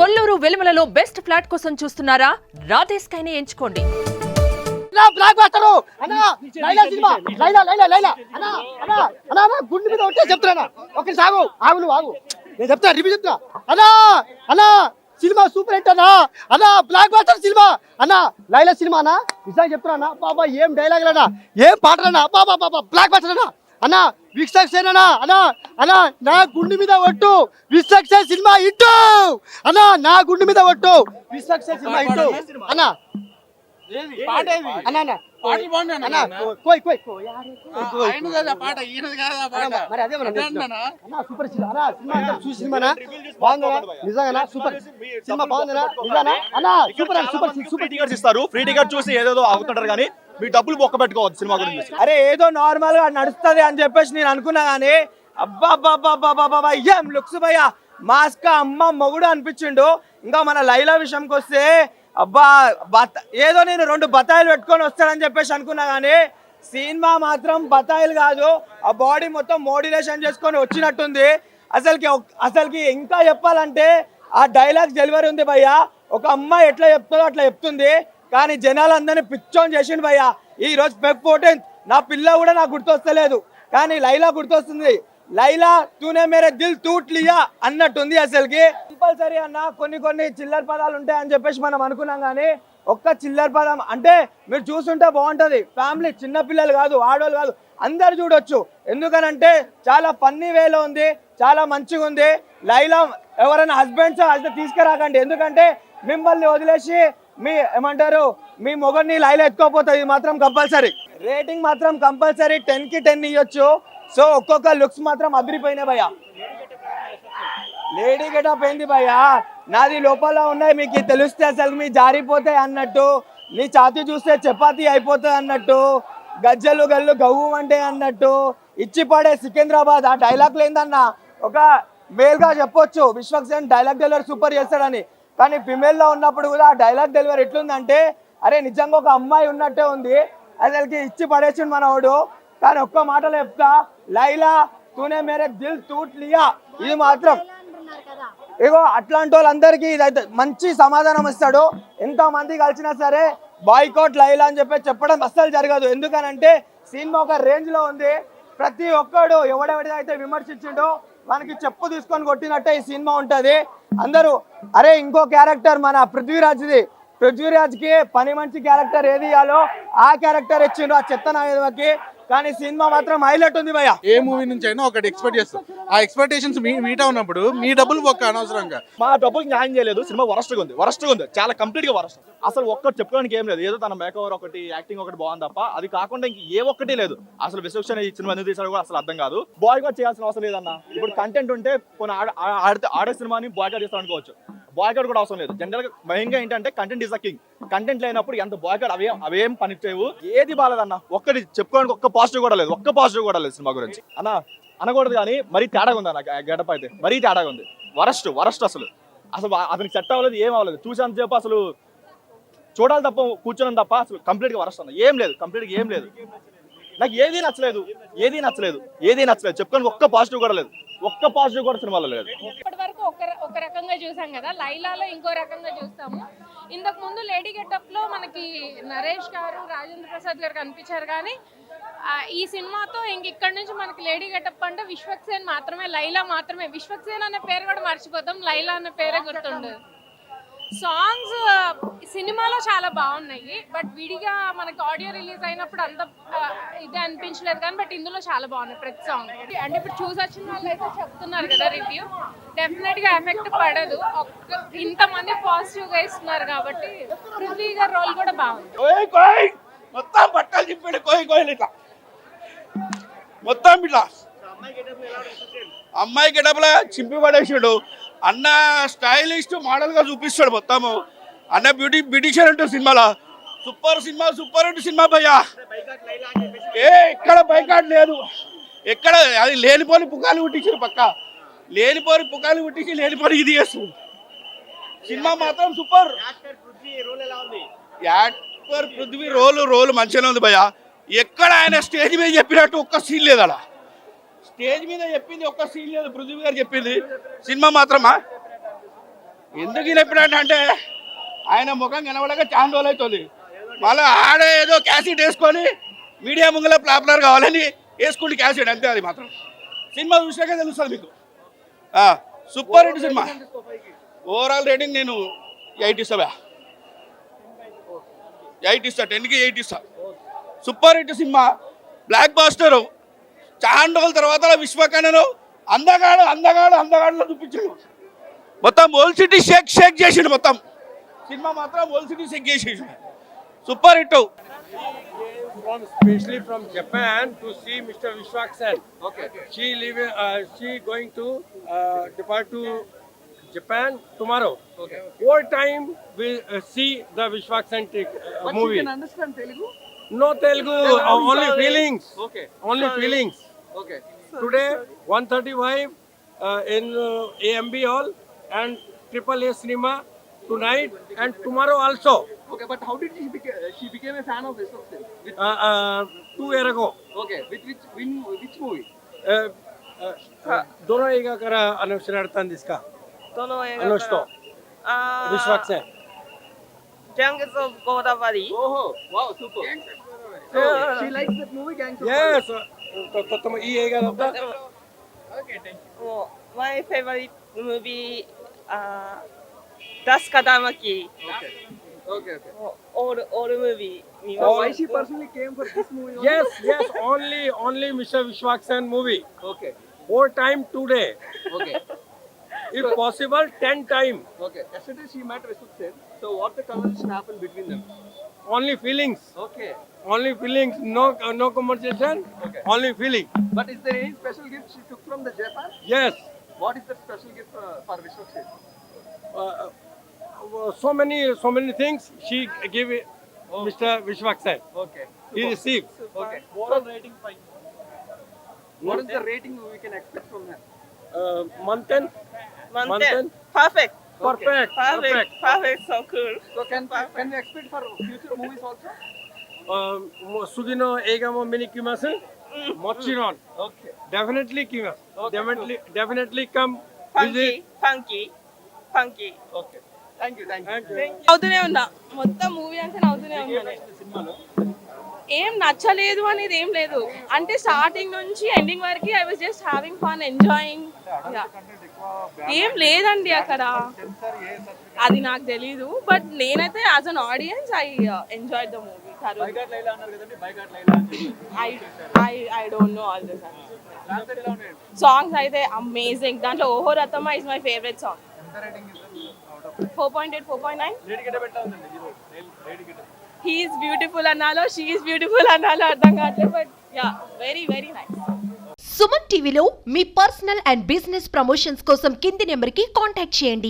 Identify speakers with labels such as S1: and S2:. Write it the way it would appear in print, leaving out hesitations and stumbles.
S1: Kolluru వెలుమలలో best flat కోసం చూస్తున్నారా? రాధే స్కైనే ఎంచుకోండి.
S2: బ్లాక్ బస్టర్ అన్నా లైలా సినిమా లైలా గుండె మీద ఉంటే చెప్తున్నా ఒకటి సాగు ఆగు నేను చెప్తా రివ్యూ చెప్తా అన్నా సినిమా సూపర్ హిట్ అన్నా బ్లాక్ బస్టర్ సినిమా అన్నా లైలా సినిమా అన్నా నిజంగా చెప్తున్నా అన్నా బాబా ఏం డైలాగులన్నా ఏం పాటలన్నా బాబా బ్లాక్ బస్టర్ అన్నా వీక్షణ అన్నా నా గుండె మీద ఒట్టు విశ్వక్ష సినిమా ఇట్టు అన్నా నా గుండె మీద ఒట్టు విశ్వక్ష సినిమా ఇట్టు అన్నా
S3: ఇస్తారు ఫ్రీ టికెట్ చూసి ఏదేదో ఆగుతుంటారు కానీ మీ డబ్బులు బొక్క పెట్టుకోవద్దు సినిమా గురించి.
S4: అరే ఏదో నార్మల్ గా నడుస్తుంది అని చెప్పేసి నేను అనుకున్నా గానీ అబ్బా ఏం లుక్స్ భయ్యా మాస్క్ అమ్మ మొగుడు అనిపించిండు. ఇంకా మన లైలా విషయంకి వస్తే అబ్బా ఏదో నేను 2 బత్తాయిలు పెట్టుకొని వస్తాడని చెప్పేసి అనుకున్నా గానీ సినిమా బత్తాయిలు కాదు, ఆ బాడీ మొత్తం మోడ్యులేషన్ చేసుకొని వచ్చినట్టుంది. అసలుకి ఇంకా చెప్పాలంటే ఆ డైలాగ్స్ డెలివరీ ఉంది భయ్యా. ఒక అమ్మాయి ఎట్లా చెప్తుందో అట్లా చెప్తుంది, కానీ జనాలందరినీ పిచ్చోని చేసిండు భయ్యా. ఈ రోజు Feb 14 నా పిల్ల కూడా నాకు గుర్తొస్తలేదు, కానీ లైలా గుర్తొస్తుంది. లైలా తూనే మేరే దిల్ టూట్ లియా అన్నట్టుంది. అసలుకి కంపల్సరీ అన్న కొన్ని చిల్లర పదాలు ఉంటాయని చెప్పేసి మనం అనుకున్నాం, కానీ ఒక్క చిల్లర పదం అంటే మీరు చూస్తుంటే బాగుంటది. ఫ్యామిలీ చిన్న పిల్లలు కాదు, ఆడవాళ్ళు కాదు, అందరు చూడొచ్చు. ఎందుకనంటే చాలా ఫన్నీ వేలో ఉంది, చాలా మంచిగా ఉంది. లైలా ఎవరైనా హస్బెండ్స్ అయితే తీసుకురాకండి, ఎందుకంటే మిమ్మల్ని వదిలేసి మీ మొగన్ని లైలా ఎత్తుకోపోతుంది. ఇది మాత్రం కంపల్సరీ. రేటింగ్ మాత్రం కంపల్సరీ 10కి 10 ఇవ్వచ్చు. సో ఒక్కొక్క లుక్స్ మాత్రం అదిరిపోయినాయి భయ్యా. లేడీ గెటప్ ఏంది భయ్యా, నాది లోపల ఉన్నాయి మీకు తెలిస్తే అసలు మీ జారిపోతాయి అన్నట్టు, నీ ఛాతీ చూస్తే చపాతీ అయిపోతాయి అన్నట్టు, గజ్జలు గల్లు గవ్వు అంటే అన్నట్టు, ఇచ్చి పడే సికింద్రాబాద్ ఆ డైలాగ్ లేదన్న. ఒక మేల్గా చెప్పొచ్చు విశ్వక్సేన్ డైలాగ్ డెలివరీ సూపర్ చేస్తాడని, కానీ ఫిమేల్లో ఉన్నప్పుడు కూడా ఆ డైలాగ్ డెలివరీ ఎట్లుందంటే అరే నిజంగా ఒక అమ్మాయి ఉన్నట్టే ఉంది. అసలుకి ఇచ్చి పడేసిండు మనవాడు. కానీ ఒక్క మాటలో చెప్తా, లైలా తూనే మేరే దిల్ టూట్ లియా ఇది మాత్రం ఇగో అట్లాంటి వాళ్ళందరికీ ఇదైతే మంచి సమాధానం ఇస్తాడు. ఎంతమంది కలిసినా సరే బాయ్కాట్ లైలా అని చెప్పడం అస్సలు జరగదు. ఎందుకనంటే సినిమా ఒక రేంజ్ లో ఉంది. ప్రతి ఒక్కడు ఎవడెవడైతే విమర్శించిండో మనకి చెప్పు తీసుకొని కొట్టినట్టే ఈ సినిమా ఉంటది. అందరూ అరే ఇంకో క్యారెక్టర్ మన పృథ్వీరాజ్కి పని మంచి క్యారెక్టర్ ఏది ఇవ్వాలో ఆ క్యారెక్టర్ ఇచ్చిండు ఆ చెత్త నాయకి. కానీ సినిమా మాత్రం హైలైట్ ఉంది భయ్యా.
S5: ఏ మూవీ నుంచి అయినా ఒకటి ఎక్స్పెక్ట్ చేస్తాం, ఆ ఎక్స్పెక్టేషన్స్ మీట్ ఉన్నప్పుడు మీ డబ్బులు ఒక్క అనవసరంగా
S3: మా డబ్బులు న్యాయం చేయలేదు. సినిమా వరస్ట్గా ఉంది, చాలా కంప్లీట్ గా వరస్ట్. అసలు ఒక్కటి చెప్పుకోవడానికి ఏం లేదు. ఏదో తన మేకవర్ ఒకటి, యాక్టింగ్ ఒకటి బాగుంది తప్ప అది కాకుండా ఇంక ఏ ఒక్కటి లేదు. అసలు విశ్వక్సేన్ ఈ సినిమా ఎందుకు తీసాడు కూడా అసలు అర్థం కాదు. బాయ్ గా చేయాల్సిన అవసరం లేదన్న. ఇప్పుడు కంటెంట్ ఉంటే కొన్ని ఆడే సినిమాని బాయ్ గా చేస్తాడు అనుకోవచ్చు. బాయ్ కార్డ్ కూడా అవసరం లేదు. జనరల్ గా మెయిన్ గా ఏంటంటే content is the king. Content లేనప్పుడు ఎంత బాయ్ కార్డ్ అవేం పని చేయవు. ఏది బాలేదన్న. ఒక్కటి చెప్పుకోవడానికి ఒక్క పాజిటివ్ కూడా లేదు సినిమా గురించి అన్న అనకూడదు. కానీ మరీ తేడాగా ఉంది అన్న. గెటప్ అయితే మరీ తేడాగా ఉంది. వరస్ట్ అసలు అతనికి సెట్ అవ్వలేదు, ఏం అవ్వలేదు. చూసాను చెప్పు అసలు చూడాలి తప్ప కూర్చోడం తప్ప అసలు కంప్లీట్ గా వరస్ట్ అన్న. కంప్లీట్ గా ఏం లేదు. నాకు ఏదీ నచ్చలేదు. చెప్పుకోవడానికి ఒక్క పాజిటివ్ కూడా లేదు. సినిమాలో లేదు.
S6: ఇప్పటి వరకు ఒక రకంగా చూసాం కదా, లైలాలో ఇంకో రకంగా చూస్తాము. ఇంతకు ముందు లేడీ గెటప్ లో మనకి నరేష్ గారు, రాజేంద్ర ప్రసాద్ గారు కనిపించారు, కానీ ఈ సినిమాతో ఇక్కడ నుంచి మనకి లేడీ గెటప్ అంటే విశ్వక్సేన్ మాత్రమే, లైలా మాత్రమే. విశ్వక్సేన్ అనే పేరు కూడా మర్చిపోతాం, లైలా అనే పేరే గుర్తుండదు. సాంగ్స్ సినిమాలో చాలా బాగున్నాయి, బట్ విడిగా మనకి ఆడియో రిలీజ్ అయినప్పుడు అంత ఇది అనిపించలేదు. కానీ బట్ ఇందులో చాలా బాగున్నాయి ప్రతి సాంగ్. అంటే ఇప్పుడు చూసి వచ్చిన వాళ్ళు అయితే చెప్తున్నారు కదా రివ్యూ, డెఫినెట్ గా ఎఫెక్ట్ పడదు. ఇంతమంది పాజిటివ్ గా ఇస్తున్నారు కాబట్టి పృథ్వీ గారి రోల్ కూడా బాగుంది.
S3: మొత్తం బట్టలు చెప్పాడు మొత్తం ఇట్లా అమ్మాయి గెటప్లా చింపి పడేసాడు అన్న. స్టైలిస్ట్ మోడల్ గా చూపిస్తాడు మొత్తము అన్న. బ్యూటిషియన్ ఉంటుంది సినిమాలో. సూపర్ సినిమా భయ్యా. ఎక్కడ బైకాట్ లేదు, ఎక్కడ అది లేనిపోని పుకాలు పుట్టించారు. పక్క లేనిపోని పుకాలు పుట్టించి లేనిపోని ఇది చేస్తుంది. సినిమా మాత్రం సూపర్. యాక్టర్ పృథ్వీ రోల్ మంచిగానే ఉంది భయ్యా. ఎక్కడ ఆయన స్టేజ్ మీద చెప్పినట్టు ఒక్క సీన్ లేదు. అలా స్టేజ్ మీద చెప్పింది ఒక్క సీన్ లేదు పృథ్వీ గారు చెప్పింది. సినిమా మాత్రమా
S7: ఎందుకు ఇనప్పుడు అంటే ఆయన ముఖం కనబడక చాలా రోజులు అవుతుంది. మళ్ళీ ఆడే ఏదో క్యాసెట్ వేసుకొని మీడియా ముంగల పాపులర్ కావాలని వేసుకుంటే క్యాసెట్ అంతే. అది మాత్రం సినిమా చూసాకే తెలుస్తుంది మీకు. సూపర్ హిట్ సినిమా. ఓవరాల్ రేటింగ్ నేను 8 ఇస్తా. 8 ఇస్తా, 10కి 8 ఇస్తా. సూపర్ హిట్ సినిమా, బ్లాక్ బాస్టర్. చాలా రోజుల తర్వాత విశ్వకర్ణను అందగాడులో చూపించాడు. మొత్తం ఓల్డ్ సిటీ షేక్ చేసిండు. మొత్తం సినిమా మాత్రం ఓల్డ్ సిటీ షేక్ చేసేసి super hit.
S8: Especially from Japan to see Mr. Vishwaksan. Okay. She going to depart to Japan tomorrow. Okay. What time will see the Vishwaksan movie?
S7: You can understand Telugu?
S8: No Telugu, only feelings.
S7: Okay.
S8: Only feelings.
S7: Okay.
S8: Today 1:35 in AMB hall and AAA cinema tonight and tomorrow also.
S7: Okay, but how did she became a fan of Vishwaksan?
S8: 2 years ago.
S7: Okay, with which movie?
S8: दोनों एक कर अनुसरण इसका
S9: दोनों एक
S8: Anushka Vishwaksen
S9: Gangs of Godavari.
S7: Oh, wow, super. So she likes that movie, Gangs of
S8: yes तो तुम ये एक अपना
S7: Okay, thank you.
S9: Oh, my favorite movie, Das Kadamaki.
S7: Okay.
S9: All movie.
S7: So why she personally came for this movie?
S8: yes only Mr. Vishwaksan movie.
S7: Okay.
S8: 4 time today
S7: Okay.
S8: if possible 10 time.
S7: Okay. Yesterday she met Vishwaksan. So what the conversation happened between them?
S8: Only feelings,
S7: Okay.
S8: no conversation.
S7: Okay.
S8: Only feeling.
S7: But is there any special gift she took from the Japan?
S8: Yes.
S7: What is that special gift for Vishwaksan?
S8: So many things she give Mr. Vishwaksan.
S7: Okay.
S8: He received.
S7: Okay. What rating? What is the rating we can expect from her?
S8: Mountain.
S9: Mountain. Perfect.
S8: Perfect.
S9: Perfect. So cool.
S7: So can we expect for future movies also?
S8: Sugino egamo mini kimasu. Mochiron.
S7: Okay.
S8: Definitely kimasu.
S7: Okay,
S8: Definitely come visit.
S9: Funky.
S7: Okay. Thank you.
S6: అవుతూనే ఉన్నా మొత్తం movie అంతా నవ్వుతూనే ఉన్నాను.
S7: సినిమాలో
S6: ఏం నచ్చలేదు అనేది ఏం లేదు, అంటే స్టార్టింగ్ నుంచి ఎండింగ్ వరకు I was just having fun, enjoying. ఏం లేదండి అక్కడ, అది నాకు తెలీదు. బట్ నేనైతే as an audience I enjoy the movie.
S7: బైగాట్ లైలా అన్నారు కదండి, బైగాట్ లైలా అని చెప్పి.
S6: I don't know all this. Songs అయితే అమేజింగ్. దాంట్లో ఓహో Rathamma is my favourite song. 4.8 4.9.
S7: Lady getup ఎట్లా ఉందండి hero? Lady getup.
S6: He is beautiful అనాలో, షీ ఈస్ బ్యూటిఫుల్ అనాలో అర్థం కావట్లేదు. But yeah, very very nice.
S10: Suman టీవీలో మీ పర్సనల్ అండ్ బిజినెస్ ప్రమోషన్స్ కోసం కింది నెంబర్కి కాంటాక్ట్ చేయండి.